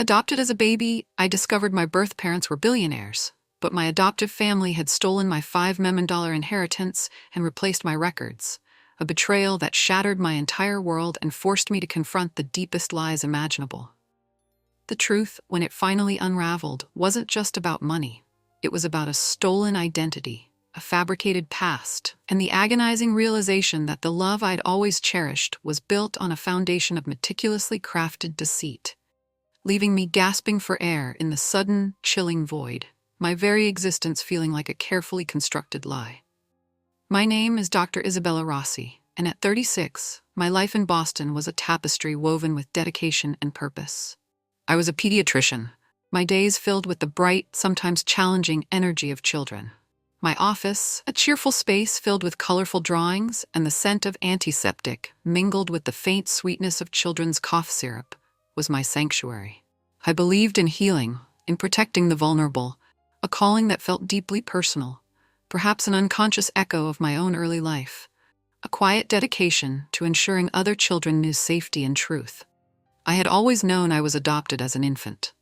Adopted as a baby, I discovered my birth parents were billionaires, but my adoptive family had stolen my $5 million inheritance and replaced my records, a betrayal that shattered my entire world and forced me to confront the deepest lies imaginable. The truth, when it finally unraveled, wasn't just about money. It was about a stolen identity, a fabricated past, and the agonizing realization that the love I'd always cherished was built on a foundation of meticulously crafted deceit, leaving me gasping for air in the sudden, chilling void, my very existence feeling like a carefully constructed lie. My name is Dr. Isabella Rossi, and at 36, my life in Boston was a tapestry woven with dedication and purpose. I was a pediatrician, my days filled with the bright, sometimes challenging energy of children. My office, a cheerful space filled with colorful drawings and the scent of antiseptic, mingled with the faint sweetness of children's cough syrup, was my sanctuary. I believed in healing, in protecting the vulnerable, a calling that felt deeply personal, perhaps an unconscious echo of my own early life, a quiet dedication to ensuring other children knew safety and truth. I had always known I was adopted as an infant.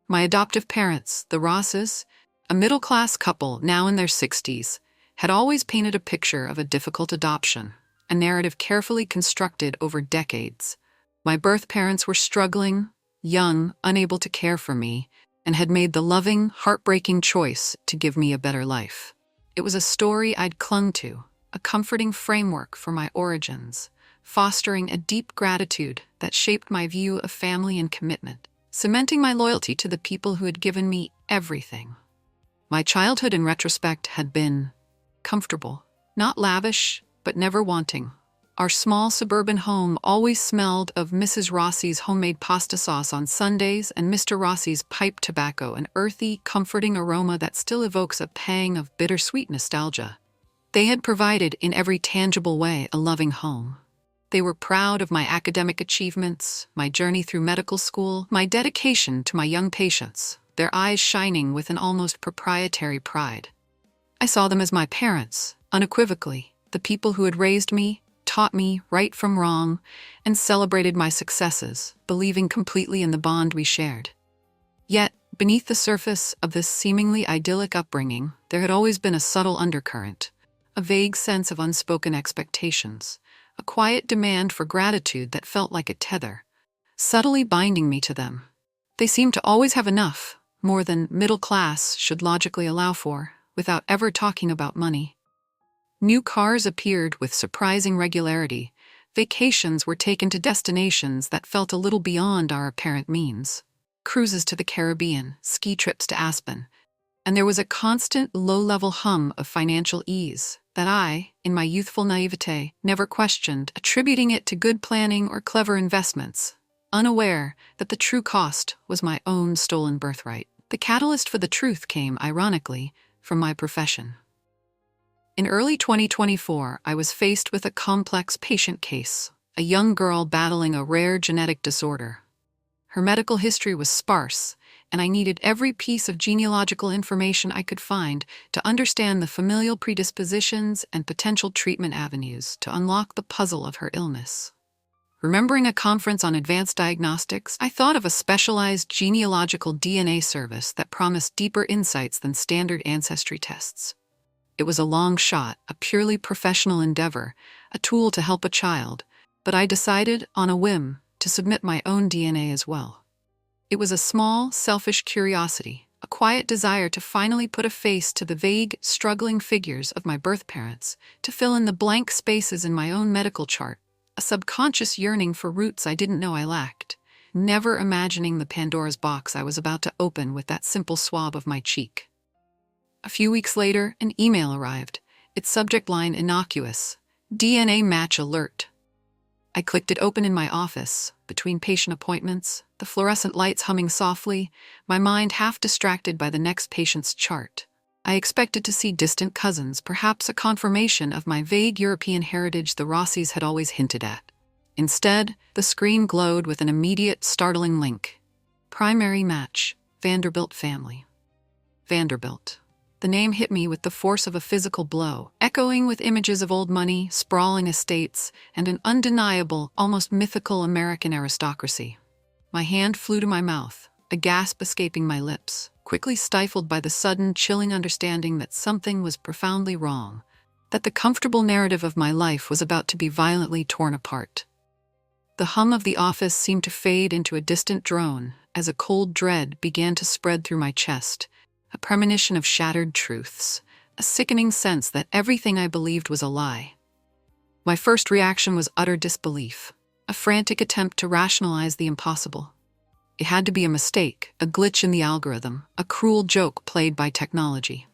My adoptive parents, the Rossis, a middle-class couple now in their 60s, had always painted a picture of a difficult adoption, a narrative carefully constructed over decades. My birth parents were struggling, young, unable to care for me, and had made the loving, heartbreaking choice to give me a better life. It was a story I'd clung to, a comforting framework for my origins, fostering a deep gratitude that shaped my view of family and commitment, cementing my loyalty to the people who had given me everything. My childhood, in retrospect, had been comfortable, not lavish, but never wanting. Our small suburban home always smelled of Mrs. Rossi's homemade pasta sauce on Sundays and Mr. Rossi's pipe tobacco, an earthy, comforting aroma that still evokes a pang of bittersweet nostalgia. They had provided, in every tangible way, a loving home. They were proud of my academic achievements, my journey through medical school, my dedication to my young patients, their eyes shining with an almost proprietary pride. I saw them as my parents, unequivocally, the people who had raised me, taught me right from wrong, and celebrated my successes, believing completely in the bond we shared. Yet, beneath the surface of this seemingly idyllic upbringing, there had always been a subtle undercurrent, a vague sense of unspoken expectations, a quiet demand for gratitude that felt like a tether, subtly binding me to them. They seemed to always have enough, more than middle class should logically allow for, without ever talking about money. New cars appeared with surprising regularity. Vacations were taken to destinations that felt a little beyond our apparent means. Cruises to the Caribbean, ski trips to Aspen. And there was a constant low-level hum of financial ease that I, in my youthful naivete, never questioned, attributing it to good planning or clever investments, unaware that the true cost was my own stolen birthright. The catalyst for the truth came, ironically, from my profession. In early 2024, I was faced with a complex patient case, a young girl battling a rare genetic disorder. Her medical history was sparse, and I needed every piece of genealogical information I could find to understand the familial predispositions and potential treatment avenues to unlock the puzzle of her illness. Remembering a conference on advanced diagnostics, I thought of a specialized genealogical DNA service that promised deeper insights than standard ancestry tests. It was a long shot, a purely professional endeavor, a tool to help a child, but I decided, on a whim, to submit my own DNA as well. It was a small, selfish curiosity, a quiet desire to finally put a face to the vague, struggling figures of my birth parents, to fill in the blank spaces in my own medical chart, a subconscious yearning for roots I didn't know I lacked, never imagining the Pandora's box I was about to open with that simple swab of my cheek. A few weeks later, an email arrived, its subject line innocuous, DNA match alert. I clicked it open in my office, between patient appointments, the fluorescent lights humming softly, my mind half distracted by the next patient's chart. I expected to see distant cousins, perhaps a confirmation of my vague European heritage the Rossis had always hinted at. Instead, the screen glowed with an immediate, startling link. Primary match, Vanderbilt family. Vanderbilt. The name hit me with the force of a physical blow, echoing with images of old money, sprawling estates, and an undeniable, almost mythical American aristocracy. My hand flew to my mouth, a gasp escaping my lips, quickly stifled by the sudden, chilling understanding that something was profoundly wrong, that the comfortable narrative of my life was about to be violently torn apart. The hum of the office seemed to fade into a distant drone as a cold dread began to spread through my chest, a premonition of shattered truths, a sickening sense that everything I believed was a lie. My first reaction was utter disbelief, a frantic attempt to rationalize the impossible. It had to be a mistake, a glitch in the algorithm, a cruel joke played by technology.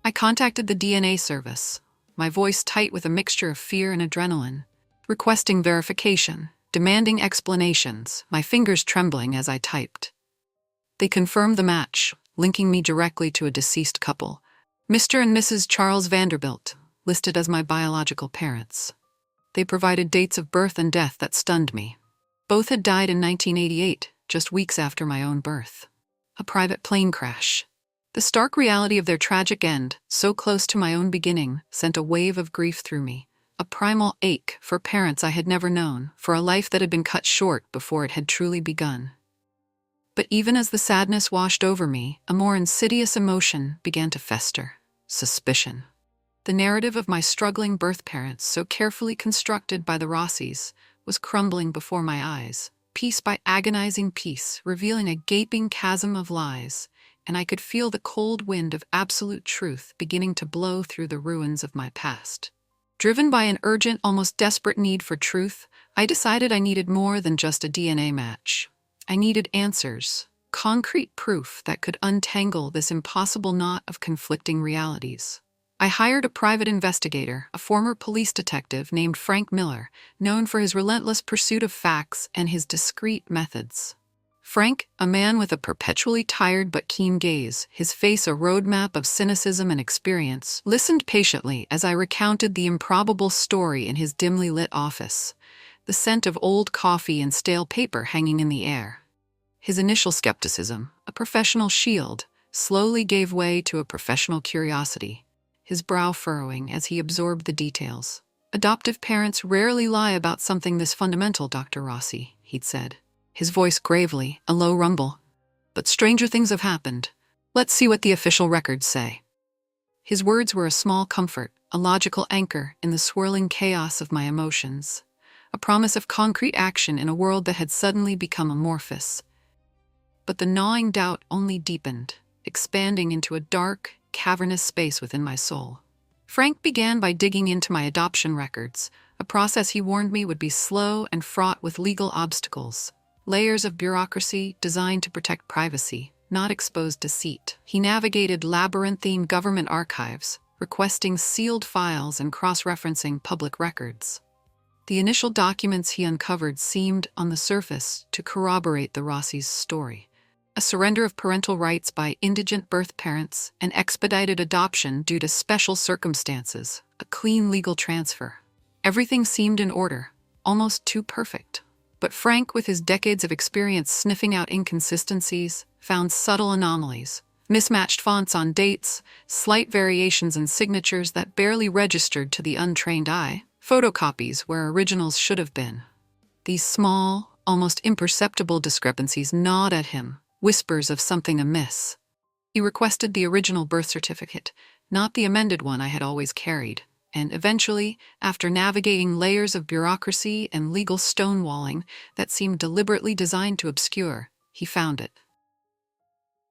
I contacted the DNA service, my voice tight with a mixture of fear and adrenaline, requesting verification, demanding explanations, my fingers trembling as I typed. They confirmed the match, linking me directly to a deceased couple, Mr. and Mrs. Charles Vanderbilt, listed as my biological parents. They provided dates of birth and death that stunned me. Both had died in 1988, just weeks after my own birth. A private plane crash. The stark reality of their tragic end, so close to my own beginning, sent a wave of grief through me. A primal ache for parents I had never known, for a life that had been cut short before it had truly begun. But even as the sadness washed over me, a more insidious emotion began to fester: suspicion. The narrative of my struggling birth parents, so carefully constructed by the Rossis, was crumbling before my eyes, piece by agonizing piece, revealing a gaping chasm of lies, and I could feel the cold wind of absolute truth beginning to blow through the ruins of my past. Driven by an urgent, almost desperate need for truth, I decided I needed more than just a DNA match. I needed answers, concrete proof that could untangle this impossible knot of conflicting realities. I hired a private investigator, a former police detective named Frank Miller, known for his relentless pursuit of facts and his discreet methods. Frank, a man with a perpetually tired but keen gaze, his face a roadmap of cynicism and experience, listened patiently as I recounted the improbable story in his dimly lit office, the scent of old coffee and stale paper hanging in the air. His initial skepticism, a professional shield, slowly gave way to a professional curiosity, his brow furrowing as he absorbed the details. "Adoptive parents rarely lie about something this fundamental, Dr. Rossi," he'd said, his voice gravely, a low rumble. "But stranger things have happened. Let's see what the official records say." His words were a small comfort, a logical anchor in the swirling chaos of my emotions, a promise of concrete action in a world that had suddenly become amorphous. But the gnawing doubt only deepened, expanding into a dark, cavernous space within my soul. Frank began by digging into my adoption records, a process he warned me would be slow and fraught with legal obstacles. Layers of bureaucracy designed to protect privacy, not expose deceit. He navigated labyrinthine government archives, requesting sealed files and cross-referencing public records. The initial documents he uncovered seemed, on the surface, to corroborate the Rossi's story. A surrender of parental rights by indigent birth parents, an expedited adoption due to special circumstances, a clean legal transfer. Everything seemed in order, almost too perfect. But Frank, with his decades of experience sniffing out inconsistencies, found subtle anomalies, mismatched fonts on dates, slight variations in signatures that barely registered to the untrained eye, photocopies where originals should have been. These small, almost imperceptible discrepancies gnawed at him, whispers of something amiss. He requested the original birth certificate, not the amended one I had always carried, and eventually, after navigating layers of bureaucracy and legal stonewalling that seemed deliberately designed to obscure, he found it.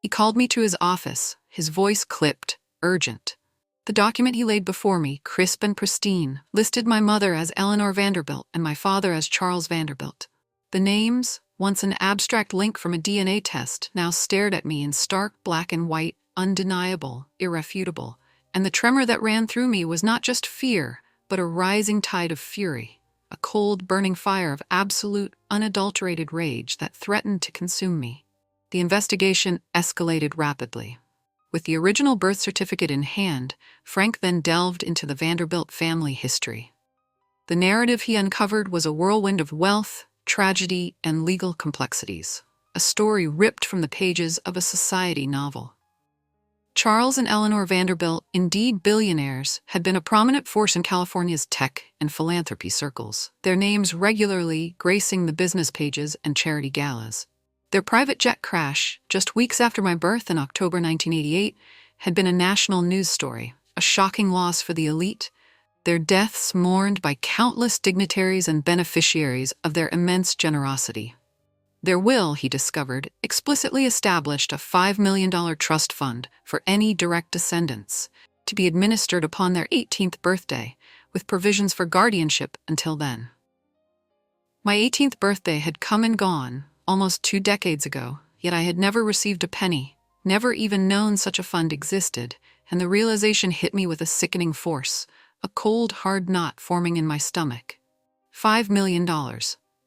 He called me to his office, his voice clipped, urgent. The document he laid before me, crisp and pristine, listed my mother as Eleanor Vanderbilt and my father as Charles Vanderbilt. The names, once an abstract link from a DNA test, now stared at me in stark black and white, undeniable, irrefutable. And the tremor that ran through me was not just fear, but a rising tide of fury, a cold, burning fire of absolute, unadulterated rage that threatened to consume me. The investigation escalated rapidly. With the original birth certificate in hand, Frank then delved into the Vanderbilt family history. The narrative he uncovered was a whirlwind of wealth, tragedy, and legal complexities, a story ripped from the pages of a society novel. Charles and Eleanor Vanderbilt, indeed billionaires, had been a prominent force in California's tech and philanthropy circles, their names regularly gracing the business pages and charity galas. Their private jet crash, just weeks after my birth in October 1988, had been a national news story, a shocking loss for the elite, their deaths mourned by countless dignitaries and beneficiaries of their immense generosity. Their will, he discovered, explicitly established a $5 million trust fund for any direct descendants, to be administered upon their 18th birthday, with provisions for guardianship until then. My 18th birthday had come and gone, almost 2 decades ago, yet I had never received a penny, never even known such a fund existed, and the realization hit me with a sickening force, a cold, hard knot forming in my stomach. $5 million.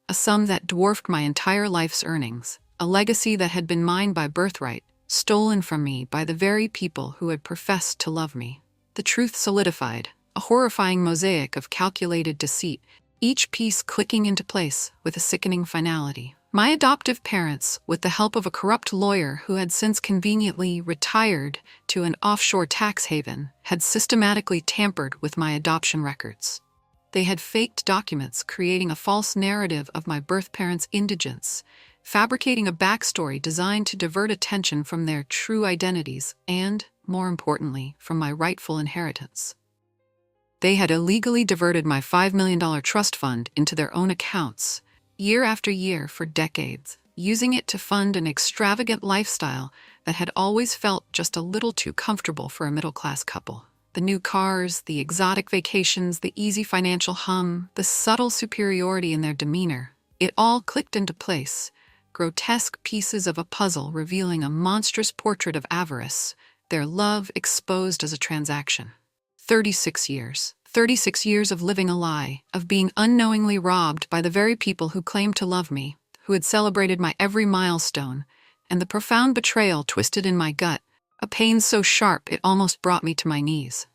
A sum that dwarfed my entire life's earnings, a legacy that had been mine by birthright, stolen from me by the very people who had professed to love me. The truth solidified, a horrifying mosaic of calculated deceit, each piece clicking into place with a sickening finality. My adoptive parents, with the help of a corrupt lawyer who had since conveniently retired to an offshore tax haven, had systematically tampered with my adoption records. They had faked documents, creating a false narrative of my birth parents' indigence, fabricating a backstory designed to divert attention from their true identities and, more importantly, from my rightful inheritance. They had illegally diverted my $5 million trust fund into their own accounts, year after year for decades, using it to fund an extravagant lifestyle that had always felt just a little too comfortable for a middle-class couple. The new cars, the exotic vacations, the easy financial hum, the subtle superiority in their demeanor, it all clicked into place, grotesque pieces of a puzzle revealing a monstrous portrait of avarice, their love exposed as a transaction. 36 years. 36 years of living a lie, of being unknowingly robbed by the very people who claimed to love me, who had celebrated my every milestone, and the profound betrayal twisted in my gut, a pain so sharp it almost brought me to my knees.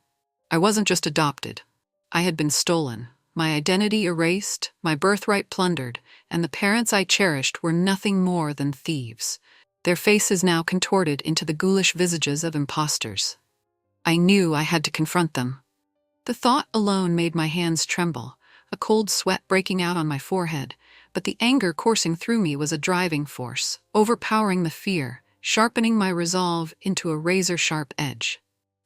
I wasn't just adopted. I had been stolen, my identity erased, my birthright plundered, and the parents I cherished were nothing more than thieves, their faces now contorted into the ghoulish visages of impostors. I knew I had to confront them. The thought alone made my hands tremble, a cold sweat breaking out on my forehead, but the anger coursing through me was a driving force, overpowering the fear, sharpening my resolve into a razor-sharp edge.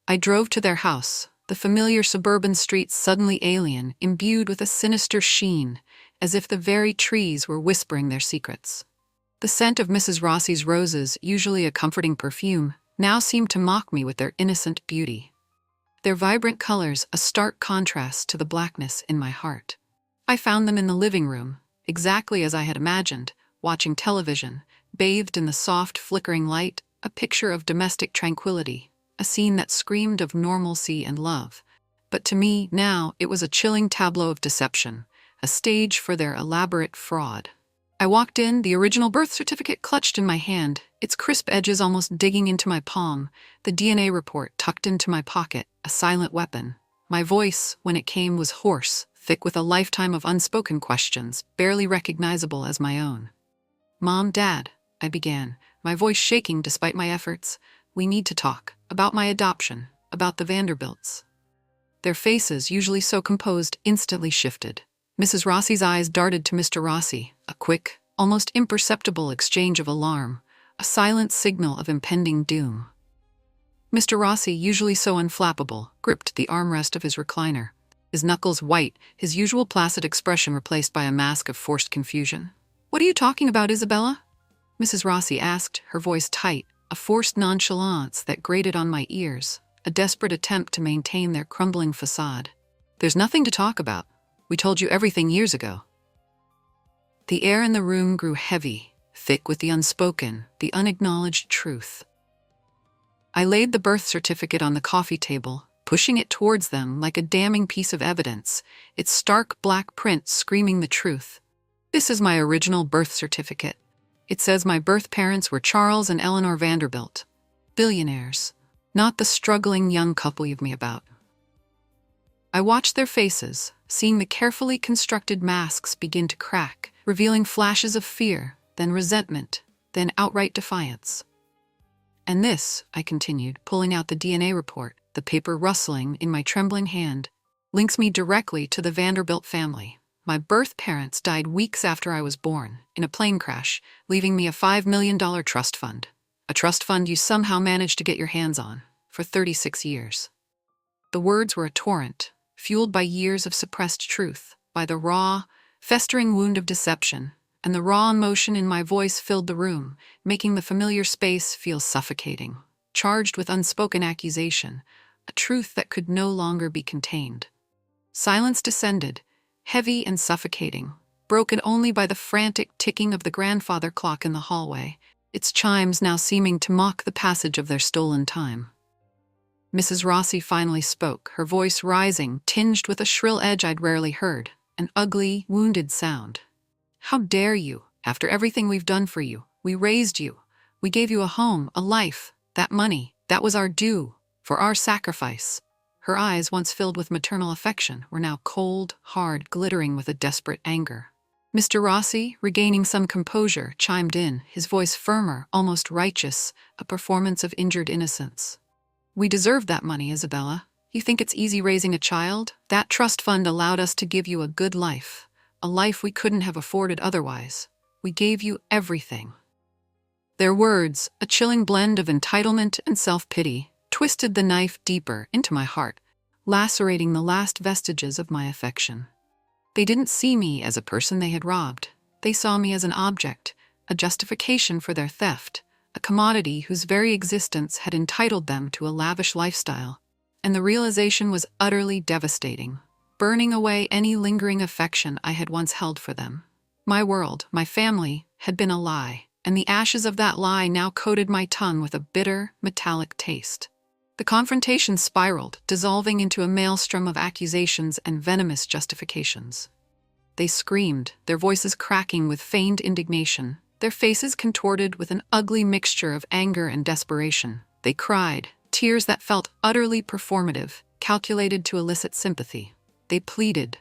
I drove to their house, the familiar suburban streets suddenly alien, imbued with a sinister sheen, as if the very trees were whispering their secrets. The scent of Mrs. Rossi's roses, usually a comforting perfume, now seemed to mock me with their innocent beauty. Their vibrant colors a stark contrast to the blackness in my heart. I found them in the living room, exactly as I had imagined, watching television, bathed in the soft, flickering light, a picture of domestic tranquility, a scene that screamed of normalcy and love. But to me, now, it was a chilling tableau of deception, a stage for their elaborate fraud. I walked in, the original birth certificate clutched in my hand, its crisp edges almost digging into my palm, the DNA report tucked into my pocket, a silent weapon. My voice, when it came, was hoarse, thick with a lifetime of unspoken questions, barely recognizable as my own. "Mom, Dad," I began, my voice shaking despite my efforts, "we need to talk. About my adoption. About the Vanderbilts." Their faces, usually so composed, instantly shifted. Mrs. Rossi's eyes darted to Mr. Rossi, a quick, almost imperceptible exchange of alarm, a silent signal of impending doom. Mr. Rossi, usually so unflappable, gripped the armrest of his recliner, his knuckles white, his usual placid expression replaced by a mask of forced confusion. "What are you talking about, Isabella?" Mrs. Rossi asked, her voice tight, a forced nonchalance that grated on my ears, a desperate attempt to maintain their crumbling facade. "There's nothing to talk about. We told you everything years ago." The air in the room grew heavy, thick with the unspoken, the unacknowledged truth. I laid the birth certificate on the coffee table, pushing it towards them like a damning piece of evidence, its stark black print screaming the truth. "This is my original birth certificate. It says my birth parents were Charles and Eleanor Vanderbilt. Billionaires. Not the struggling young couple you've me about." I watched their faces, seeing the carefully constructed masks begin to crack, revealing flashes of fear, then resentment, then outright defiance. And this, I continued, pulling out the DNA report, the paper rustling in my trembling hand, links me directly to the Vanderbilt family. My birth parents died weeks after I was born, in a plane crash, leaving me a $5 million trust fund. A trust fund you somehow managed to get your hands on, for 36 years. The words were a torrent, fueled by years of suppressed truth, by the raw, festering wound of deception, and the raw emotion in my voice filled the room, making the familiar space feel suffocating, charged with unspoken accusation, a truth that could no longer be contained. Silence descended, heavy and suffocating, broken only by the frantic ticking of the grandfather clock in the hallway, its chimes now seeming to mock the passage of their stolen time. Mrs. Rossi finally spoke, her voice rising, tinged with a shrill edge I'd rarely heard, an ugly, wounded sound. "How dare you? After everything we've done for you, we raised you. We gave you a home, a life. That money, that was our due, for our sacrifice." Her eyes, once filled with maternal affection, were now cold, hard, glittering with a desperate anger. Mr. Rossi, regaining some composure, chimed in, his voice firmer, almost righteous, a performance of injured innocence. "We deserve that money, Isabella. You think it's easy raising a child? That trust fund allowed us to give you a good life, a life we couldn't have afforded otherwise. We gave you everything." Their words, a chilling blend of entitlement and self-pity, twisted the knife deeper into my heart, lacerating the last vestiges of my affection. They didn't see me as a person they had robbed. They saw me as an object, a justification for their theft, a commodity whose very existence had entitled them to a lavish lifestyle. And the realization was utterly devastating, burning away any lingering affection I had once held for them. My world, my family, had been a lie, and the ashes of that lie now coated my tongue with a bitter, metallic taste. The confrontation spiraled, dissolving into a maelstrom of accusations and venomous justifications. They screamed, their voices cracking with feigned indignation, their faces contorted with an ugly mixture of anger and desperation. They cried, tears that felt utterly performative, calculated to elicit sympathy. They pleaded,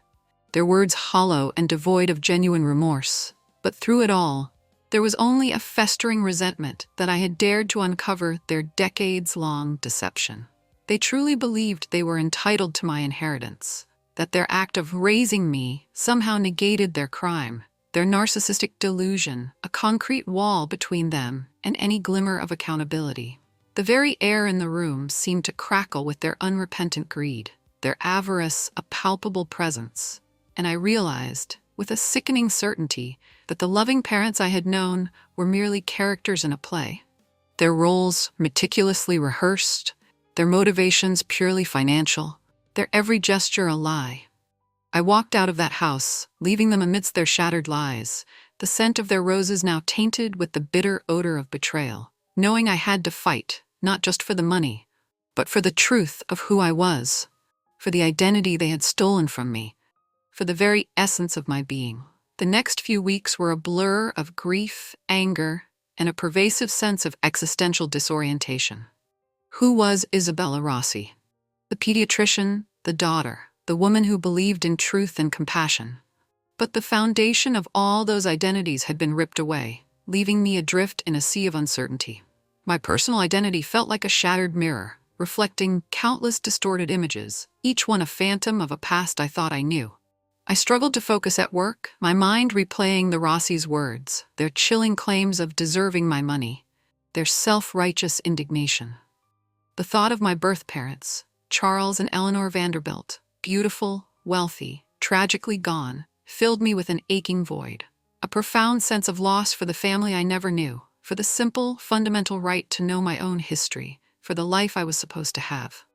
their words hollow and devoid of genuine remorse. But through it all, there was only a festering resentment that I had dared to uncover their decades-long deception. They truly believed they were entitled to my inheritance, that their act of raising me somehow negated their crime, their narcissistic delusion, a concrete wall between them and any glimmer of accountability. The very air in the room seemed to crackle with their unrepentant greed, their avarice a palpable presence, and I realized, with a sickening certainty, that the loving parents I had known were merely characters in a play. Their roles meticulously rehearsed, their motivations purely financial, their every gesture a lie. I walked out of that house, leaving them amidst their shattered lies, the scent of their roses now tainted with the bitter odor of betrayal, knowing I had to fight, not just for the money, but for the truth of who I was, for the identity they had stolen from me, for the very essence of my being. The next few weeks were a blur of grief, anger, and a pervasive sense of existential disorientation. Who was Isabella Rossi? The pediatrician, the daughter, the woman who believed in truth and compassion. But the foundation of all those identities had been ripped away, leaving me adrift in a sea of uncertainty. My personal identity felt like a shattered mirror, reflecting countless distorted images, each one a phantom of a past I thought I knew. I struggled to focus at work, my mind replaying the Rossi's words, their chilling claims of deserving my money, their self-righteous indignation. The thought of my birth parents, Charles and Eleanor Vanderbilt, beautiful, wealthy, tragically gone, filled me with an aching void, a profound sense of loss for the family I never knew, for the simple, fundamental right to know my own history, for the life I was supposed to have.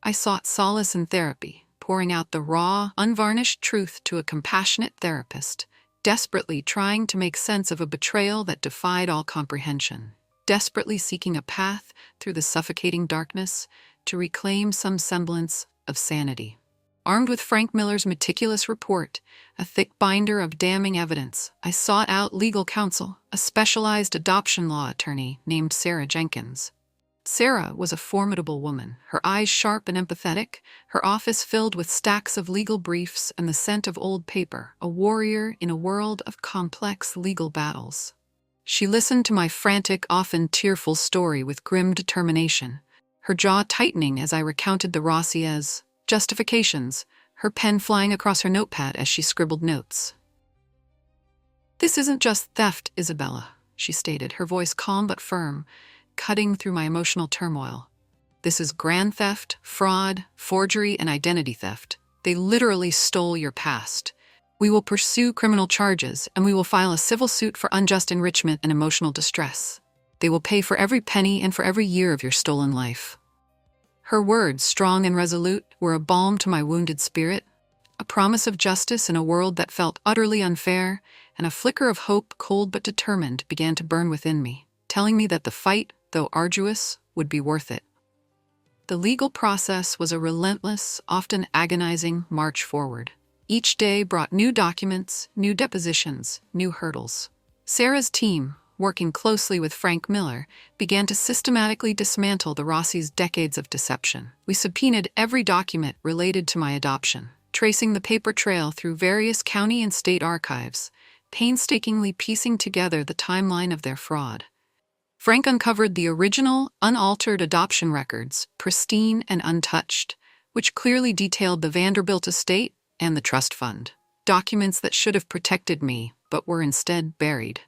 I sought solace in therapy, pouring out the raw, unvarnished truth to a compassionate therapist, desperately trying to make sense of a betrayal that defied all comprehension, desperately seeking a path through the suffocating darkness to reclaim some semblance of sanity. Armed with Frank Miller's meticulous report, a thick binder of damning evidence, I sought out legal counsel, a specialized adoption law attorney named Sarah Jenkins. Sarah was a formidable woman, her eyes sharp and empathetic, her office filled with stacks of legal briefs and the scent of old paper, a warrior in a world of complex legal battles. She listened to my frantic, often tearful story with grim determination, her jaw tightening as I recounted the Rossis' justifications, her pen flying across her notepad as she scribbled notes. "This isn't just theft, Isabella," she stated, her voice calm but firm, cutting through my emotional turmoil. "This is grand theft, fraud, forgery, and identity theft. They literally stole your past. We will pursue criminal charges, and we will file a civil suit for unjust enrichment and emotional distress. They will pay for every penny and for every year of your stolen life." Her words, strong and resolute, were a balm to my wounded spirit, a promise of justice in a world that felt utterly unfair, and a flicker of hope, cold but determined, began to burn within me, telling me that the fight, though arduous, would be worth it. The legal process was a relentless, often agonizing march forward. Each day brought new documents, new depositions, new hurdles. Sarah's team, working closely with Frank Miller, began to systematically dismantle the Rossis' decades of deception. We subpoenaed every document related to my adoption, tracing the paper trail through various county and state archives, painstakingly piecing together the timeline of their fraud. Frank uncovered the original, unaltered adoption records, pristine and untouched, which clearly detailed the Vanderbilt estate and the trust fund, documents that should have protected me but were instead buried.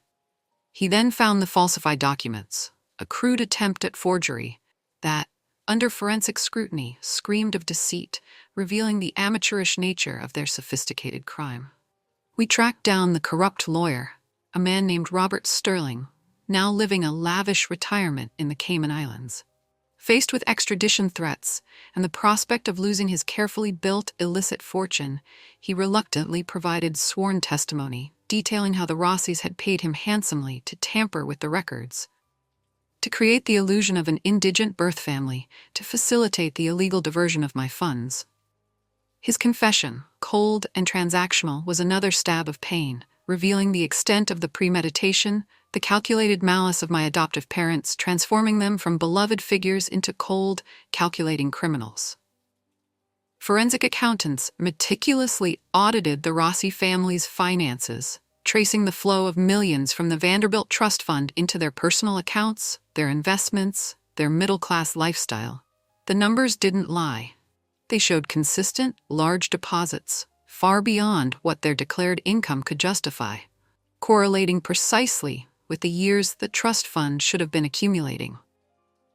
He then found the falsified documents, a crude attempt at forgery that, under forensic scrutiny, screamed of deceit, revealing the amateurish nature of their sophisticated crime. We tracked down the corrupt lawyer, a man named Robert Sterling, now living a lavish retirement in the Cayman Islands. Faced with extradition threats and the prospect of losing his carefully built illicit fortune, he reluctantly provided sworn testimony, detailing how the Rossis had paid him handsomely to tamper with the records, to create the illusion of an indigent birth family, to facilitate the illegal diversion of my funds. His confession, cold and transactional, was another stab of pain, revealing the extent of the premeditation, the calculated malice of my adoptive parents, transforming them from beloved figures into cold, calculating criminals. Forensic accountants meticulously audited the Rossi family's finances, tracing the flow of millions from the Vanderbilt Trust Fund into their personal accounts, their investments, their middle-class lifestyle. The numbers didn't lie. They showed consistent, large deposits, far beyond what their declared income could justify, correlating precisely with the years the trust fund should have been accumulating.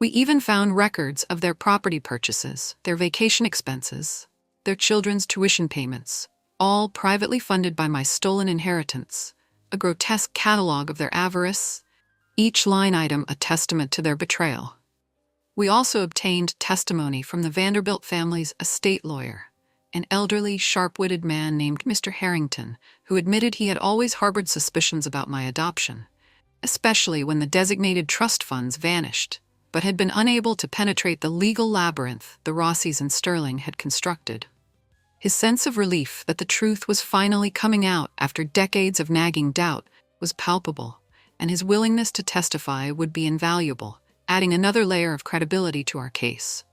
We even found records of their property purchases, their vacation expenses, their children's tuition payments, all privately funded by my stolen inheritance, a grotesque catalog of their avarice, each line item a testament to their betrayal. We also obtained testimony from the Vanderbilt family's estate lawyer, an elderly, sharp-witted man named Mr. Harrington, who admitted he had always harbored suspicions about my adoption, especially when the designated trust funds vanished, but had been unable to penetrate the legal labyrinth the Rossis and Sterling had constructed. His sense of relief that the truth was finally coming out after decades of nagging doubt was palpable, and his willingness to testify would be invaluable, adding another layer of credibility to our case.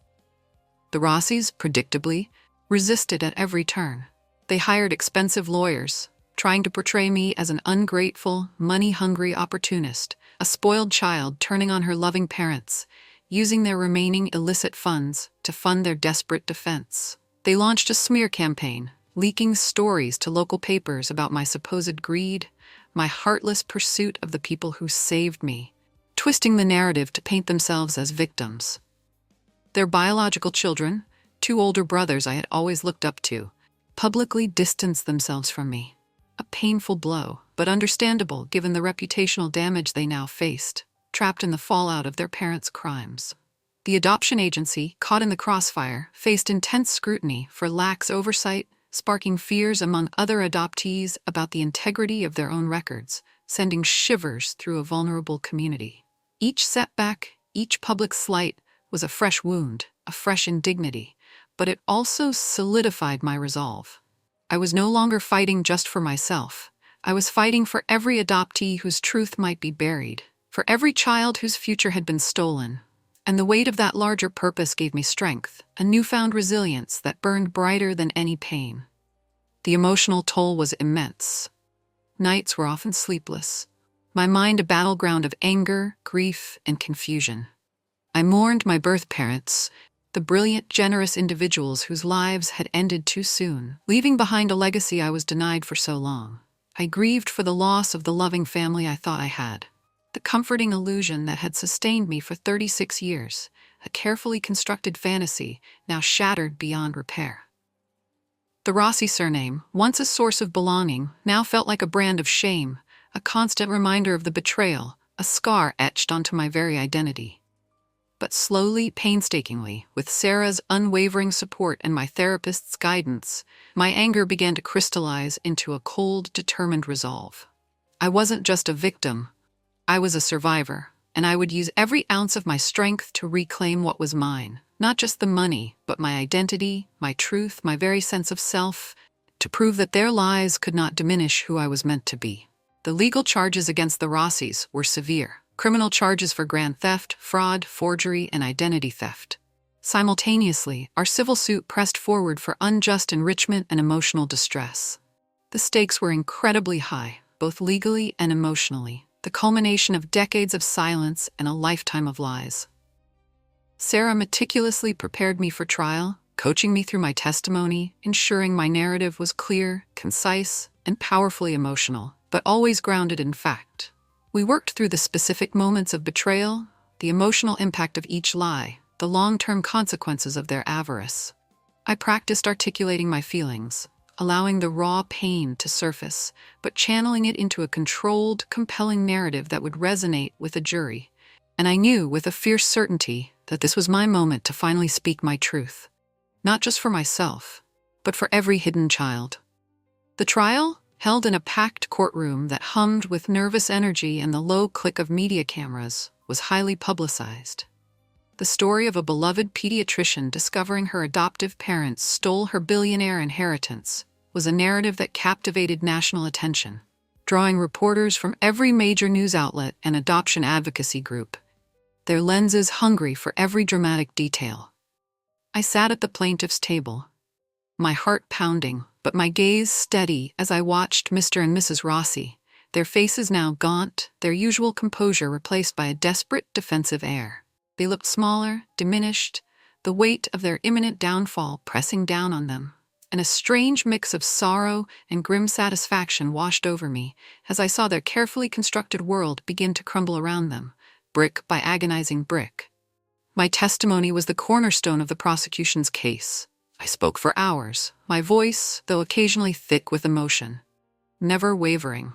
The Rossis, predictably, resisted at every turn. They hired expensive lawyers, trying to portray me as an ungrateful, money-hungry opportunist, a spoiled child turning on her loving parents, using their remaining illicit funds to fund their desperate defense. They launched a smear campaign, leaking stories to local papers about my supposed greed, my heartless pursuit of the people who saved me, twisting the narrative to paint themselves as victims. Their biological children, two older brothers I had always looked up to, publicly distanced themselves from me. A painful blow, but understandable given the reputational damage they now faced, trapped in the fallout of their parents' crimes. The adoption agency, caught in the crossfire, faced intense scrutiny for lax oversight, sparking fears among other adoptees about the integrity of their own records, sending shivers through a vulnerable community. Each setback, each public slight, was a fresh wound, a fresh indignity, but it also solidified my resolve. I was no longer fighting just for myself. I was fighting for every adoptee whose truth might be buried, for every child whose future had been stolen. And the weight of that larger purpose gave me strength, a newfound resilience that burned brighter than any pain. The emotional toll was immense. Nights were often sleepless. my mind a battleground of anger, grief, and confusion. I mourned my birth parents, the brilliant, generous individuals whose lives had ended too soon, leaving behind a legacy I was denied for so long. I grieved for the loss of the loving family I thought I had, the comforting illusion that had sustained me for 36 years, a carefully constructed fantasy now shattered beyond repair. The Rossi surname, once a source of belonging, now felt like a brand of shame, a constant reminder of the betrayal, a scar etched onto my very identity. But slowly, painstakingly, with Sarah's unwavering support and my therapist's guidance, my anger began to crystallize into a cold, determined resolve. I wasn't just a victim, I was a survivor, and I would use every ounce of my strength to reclaim what was mine. Not just the money, but my identity, my truth, my very sense of self, to prove that their lies could not diminish who I was meant to be. The legal charges against the Rossis were severe. Criminal charges for grand theft, fraud, forgery, and identity theft. Simultaneously, our civil suit pressed forward for unjust enrichment and emotional distress. The stakes were incredibly high, both legally and emotionally, the culmination of decades of silence and a lifetime of lies. Sarah meticulously prepared me for trial, coaching me through my testimony, ensuring my narrative was clear, concise, and powerfully emotional, but always grounded in fact. We worked through the specific moments of betrayal, the emotional impact of each lie, the long-term consequences of their avarice. I practiced articulating my feelings, allowing the raw pain to surface, but channeling it into a controlled, compelling narrative that would resonate with a jury. And I knew with a fierce certainty that this was my moment to finally speak my truth. Not just for myself, but for every hidden child. The trial, held in a packed courtroom that hummed with nervous energy and the low click of media cameras, was highly publicized. The story of a beloved pediatrician discovering her adoptive parents stole her billionaire inheritance was a narrative that captivated national attention, drawing reporters from every major news outlet and adoption advocacy group, their lenses hungry for every dramatic detail. I sat at the plaintiff's table, my heart pounding, but my gaze steady as I watched Mr. and Mrs. Rossi, their faces now gaunt, their usual composure replaced by a desperate, defensive air. They looked smaller, diminished, the weight of their imminent downfall pressing down on them, and a strange mix of sorrow and grim satisfaction washed over me as I saw their carefully constructed world begin to crumble around them, brick by agonizing brick. My testimony was the cornerstone of the prosecution's case. I spoke for hours, my voice, though occasionally thick with emotion, never wavering.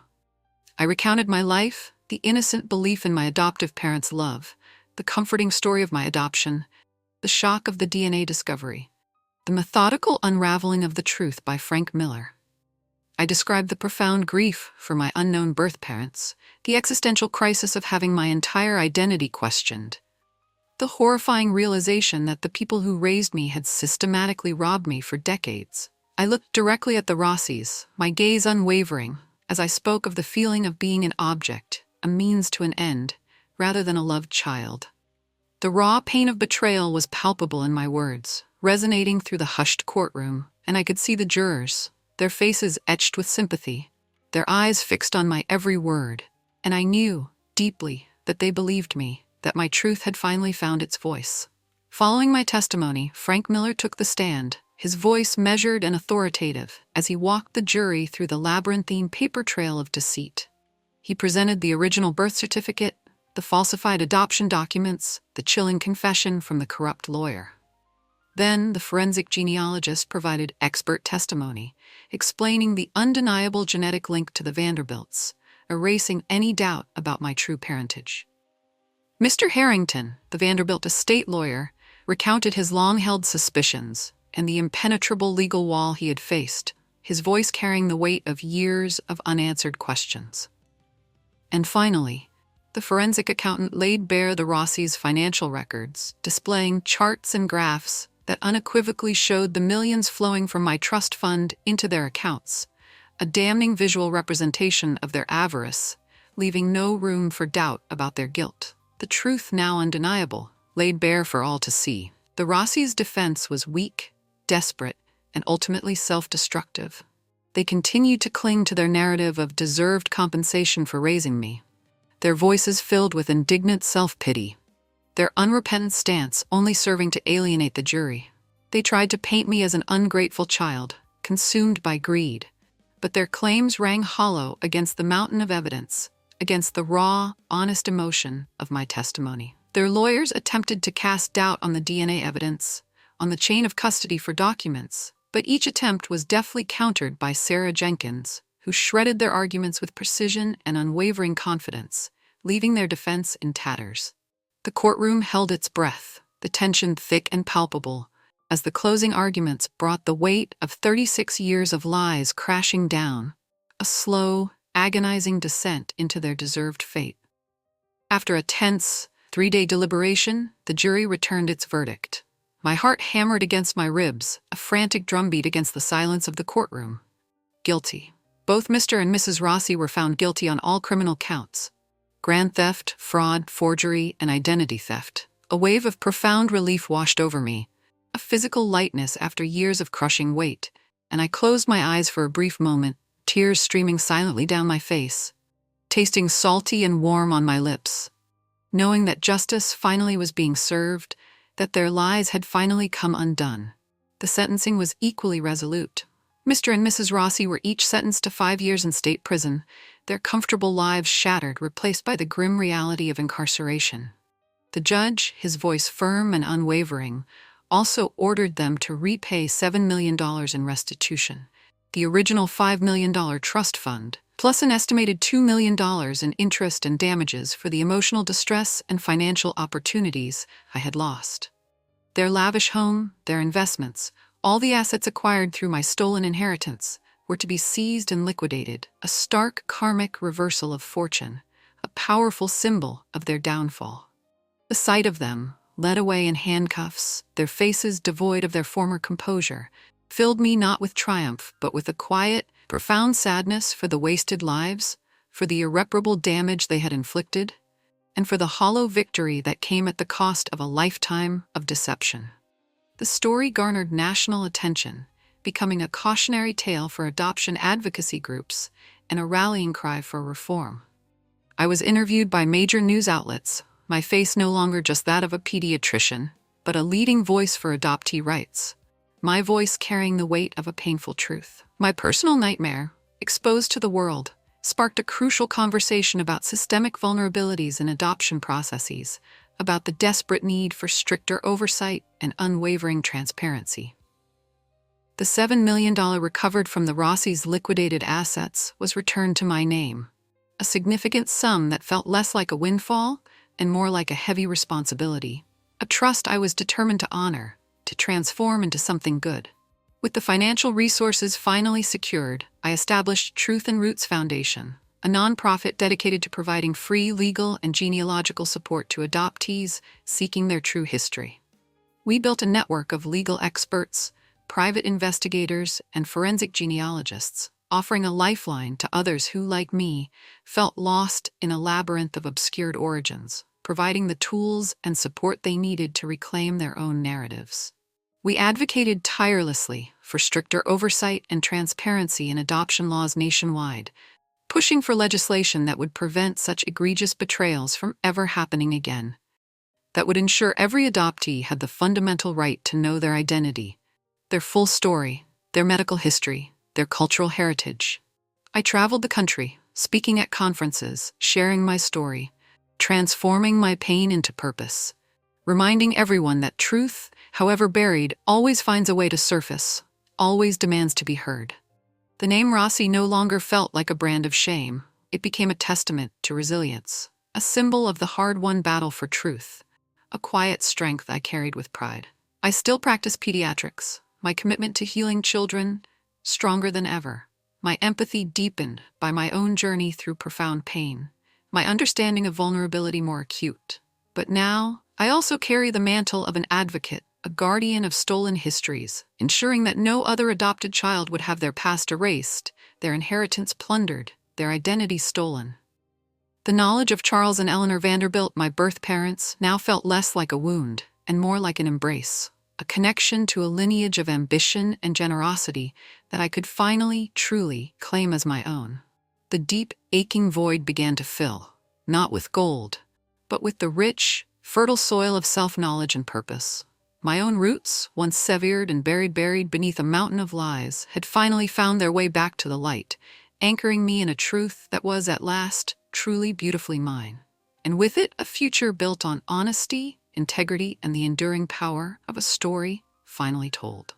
I recounted my life, the innocent belief in my adoptive parents' love, the comforting story of my adoption, the shock of the DNA discovery, the methodical unraveling of the truth by Frank Miller. I described the profound grief for my unknown birth parents, the existential crisis of having my entire identity questioned, the horrifying realization that the people who raised me had systematically robbed me for decades. I looked directly at the Rossis, my gaze unwavering, as I spoke of the feeling of being an object, a means to an end, rather than a loved child. The raw pain of betrayal was palpable in my words, resonating through the hushed courtroom, and I could see the jurors, their faces etched with sympathy, their eyes fixed on my every word, and I knew, deeply, that they believed me, that my truth had finally found its voice. Following my testimony, Frank Miller took the stand, his voice measured and authoritative, as he walked the jury through the labyrinthine paper trail of deceit. He presented the original birth certificate, the falsified adoption documents, the chilling confession from the corrupt lawyer. Then the forensic genealogist provided expert testimony, explaining the undeniable genetic link to the Vanderbilts, erasing any doubt about my true parentage. Mr. Harrington, the Vanderbilt estate lawyer, recounted his long-held suspicions and the impenetrable legal wall he had faced, his voice carrying the weight of years of unanswered questions. And finally, the forensic accountant laid bare the Rossi's financial records, displaying charts and graphs that unequivocally showed the millions flowing from my trust fund into their accounts, a damning visual representation of their avarice, leaving no room for doubt about their guilt. The truth, now undeniable, laid bare for all to see. The Rossi's defense was weak, desperate, and ultimately self-destructive. They continued to cling to their narrative of deserved compensation for raising me, their voices filled with indignant self-pity, their unrepentant stance only serving to alienate the jury. They tried to paint me as an ungrateful child, consumed by greed, but their claims rang hollow against the mountain of evidence, against the raw, honest emotion of my testimony. Their lawyers attempted to cast doubt on the DNA evidence, on the chain of custody for documents, but each attempt was deftly countered by Sarah Jenkins, who shredded their arguments with precision and unwavering confidence, leaving their defense in tatters. The courtroom held its breath, the tension thick and palpable, as the closing arguments brought the weight of 36 years of lies crashing down, a slow, agonizing descent into their deserved fate. After a tense, 3-day deliberation, the jury returned its verdict. My heart hammered against my ribs, a frantic drumbeat against the silence of the courtroom. Guilty. Both Mr. and Mrs. Rossi were found guilty on all criminal counts: grand theft, fraud, forgery, and identity theft. A wave of profound relief washed over me, a physical lightness after years of crushing weight, and I closed my eyes for a brief moment, tears streaming silently down my face, tasting salty and warm on my lips, knowing that justice finally was being served, that their lies had finally come undone. The sentencing was equally resolute. Mr. and Mrs. Rossi were each sentenced to 5 years in state prison, their comfortable lives shattered, replaced by the grim reality of incarceration. The judge, his voice firm and unwavering, also ordered them to repay $7 million in restitution, the original $5 million trust fund, plus an estimated $2 million in interest and damages for the emotional distress and financial opportunities I had lost. Their lavish home, their investments, all the assets acquired through my stolen inheritance, were to be seized and liquidated, a stark karmic reversal of fortune, a powerful symbol of their downfall. The sight of them, led away in handcuffs, their faces devoid of their former composure, filled me not with triumph, but with a quiet, profound sadness for the wasted lives, for the irreparable damage they had inflicted, and for the hollow victory that came at the cost of a lifetime of deception. The story garnered national attention, becoming a cautionary tale for adoption advocacy groups and a rallying cry for reform. I was interviewed by major news outlets, my face no longer just that of a pediatrician, but a leading voice for adoptee rights, my voice carrying the weight of a painful truth. My personal nightmare, exposed to the world, sparked a crucial conversation about systemic vulnerabilities in adoption processes, about the desperate need for stricter oversight and unwavering transparency. The $7 million recovered from the Rossi's liquidated assets was returned to my name, a significant sum that felt less like a windfall and more like a heavy responsibility, a trust I was determined to honor, to transform into something good. With the financial resources finally secured, I established Truth and Roots Foundation, a nonprofit dedicated to providing free legal and genealogical support to adoptees seeking their true history. We built a network of legal experts, private investigators, and forensic genealogists, offering a lifeline to others who, like me, felt lost in a labyrinth of obscured origins, providing the tools and support they needed to reclaim their own narratives. We advocated tirelessly for stricter oversight and transparency in adoption laws nationwide, pushing for legislation that would prevent such egregious betrayals from ever happening again, that would ensure every adoptee had the fundamental right to know their identity, their full story, their medical history, their cultural heritage. I traveled the country, speaking at conferences, sharing my story, transforming my pain into purpose, reminding everyone that truth, however buried, always finds a way to surface, always demands to be heard. The name Rossi no longer felt like a brand of shame. It became a testament to resilience, a symbol of the hard-won battle for truth, a quiet strength I carried with pride. I still practice pediatrics, my commitment to healing children stronger than ever, my empathy deepened by my own journey through profound pain, my understanding of vulnerability more acute. But now, I also carry the mantle of an advocate, a guardian of stolen histories, ensuring that no other adopted child would have their past erased, their inheritance plundered, their identity stolen. The knowledge of Charles and Eleanor Vanderbilt, my birth parents, now felt less like a wound and more like an embrace, a connection to a lineage of ambition and generosity that I could finally, truly claim as my own. The deep, aching void began to fill, not with gold, but with the rich, fertile soil of self-knowledge and purpose. My own roots, once severed and buried beneath a mountain of lies, had finally found their way back to the light, anchoring me in a truth that was at last truly beautifully mine. And with it, a future built on honesty, integrity, and the enduring power of a story finally told.